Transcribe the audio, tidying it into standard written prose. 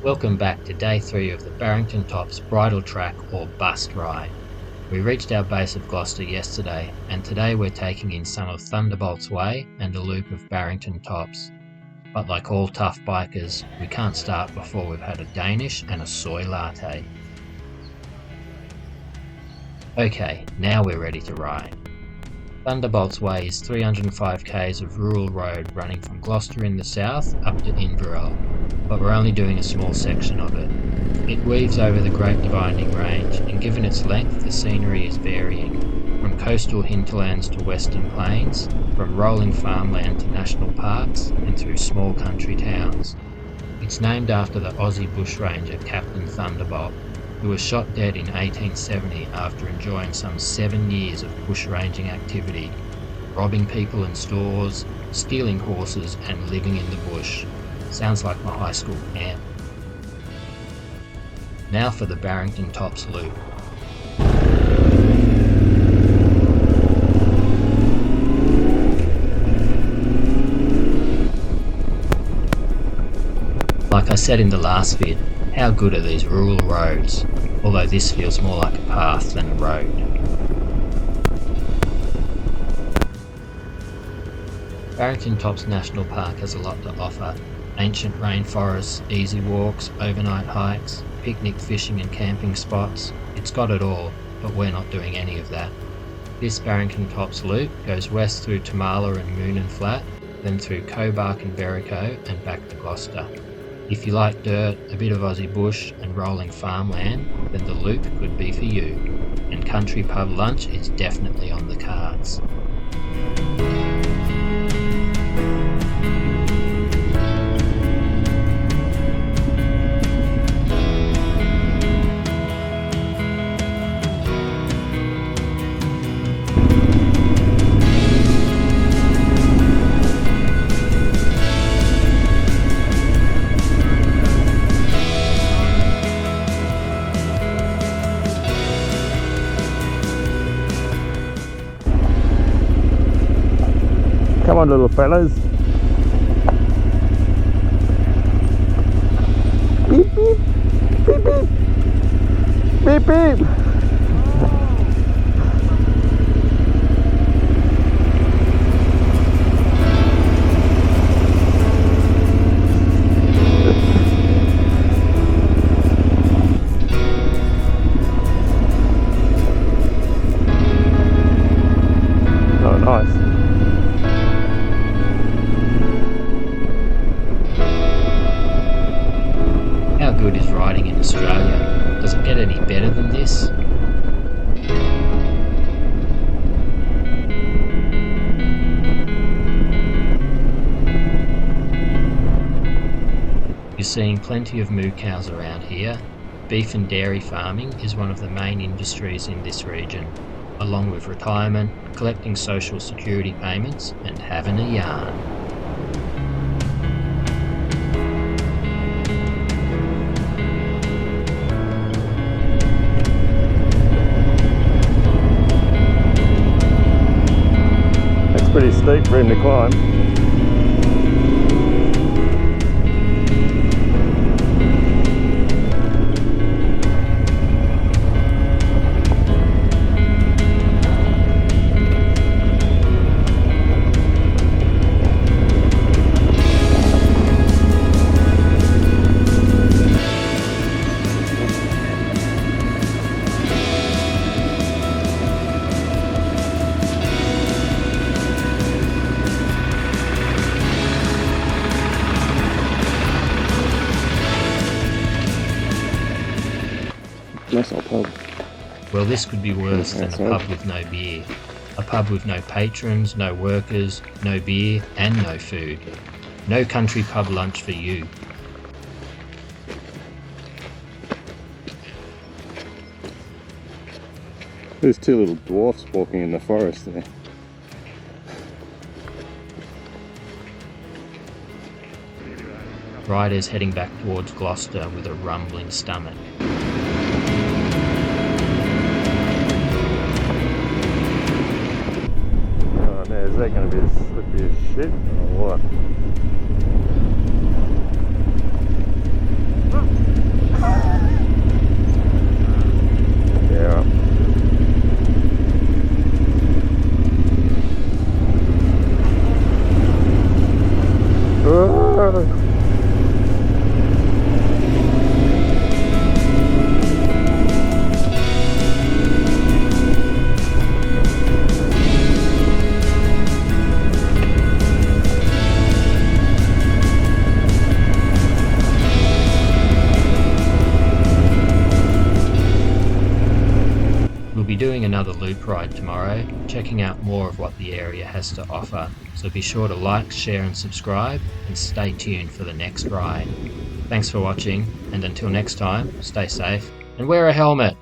Welcome back to day 3 of the Barrington Tops Bridle Track or Bust Ride. We reached our base of Gloucester yesterday, and today we're taking in some of Thunderbolts Way and a loop of Barrington Tops. But like all tough bikers, we can't start before we've had a Danish and a soy latte. Okay, now we're ready to ride. Thunderbolts Way is 305 k's of rural road running from Gloucester in the south up to Bridle, but we're only doing a small section of it. It weaves over the Great Dividing Range, and given its length, the scenery is varying, from coastal hinterlands to western plains, from rolling farmland to national parks, and through small country towns. It's named after the Aussie bushranger Captain Thunderbolt, who was shot dead in 1870 after enjoying some 7 years of bushranging activity, robbing people and stores, stealing horses and living in the bush. Sounds like my high school camp. Now for the Barrington Tops loop. Like I said in the last vid, how good are these rural roads, although this feels more like a path than a road. Barrington Tops National Park has a lot to offer. Ancient rainforests, easy walks, overnight hikes, picnic fishing and camping spots. It's got it all, but we're not doing any of that. This Barrington Tops loop goes west through Tamala and Moonan Flat, then through Cobark and Verico and back to Gloucester. If you like dirt, a bit of Aussie bush and rolling farmland, then the loop could be for you, and country pub lunch is definitely on the cards. Come on, little fellas. Beep, beep. Beep, beep. Beep, beep. Oh, nice. How good is riding in Australia? Does it get any better than this? You're seeing plenty of moo cows around here. Beef and dairy farming is one of the main industries in this region, along with retirement, collecting social security payments and having a yarn. Pretty steep for him to climb. Nice old pub. Well, this could be worse than a pub with no beer. A pub with no patrons, no workers, no beer, and no food. No country pub lunch for you. There's two little dwarfs walking in the forest there. Riders heading back towards Gloucester with a rumbling stomach. Oh, now is that going to be as slippy as shit or what? We'll be doing another loop ride tomorrow, checking out more of what the area has to offer, so be sure to like, share and subscribe, and stay tuned for the next ride. Thanks for watching, and until next time, stay safe and wear a helmet!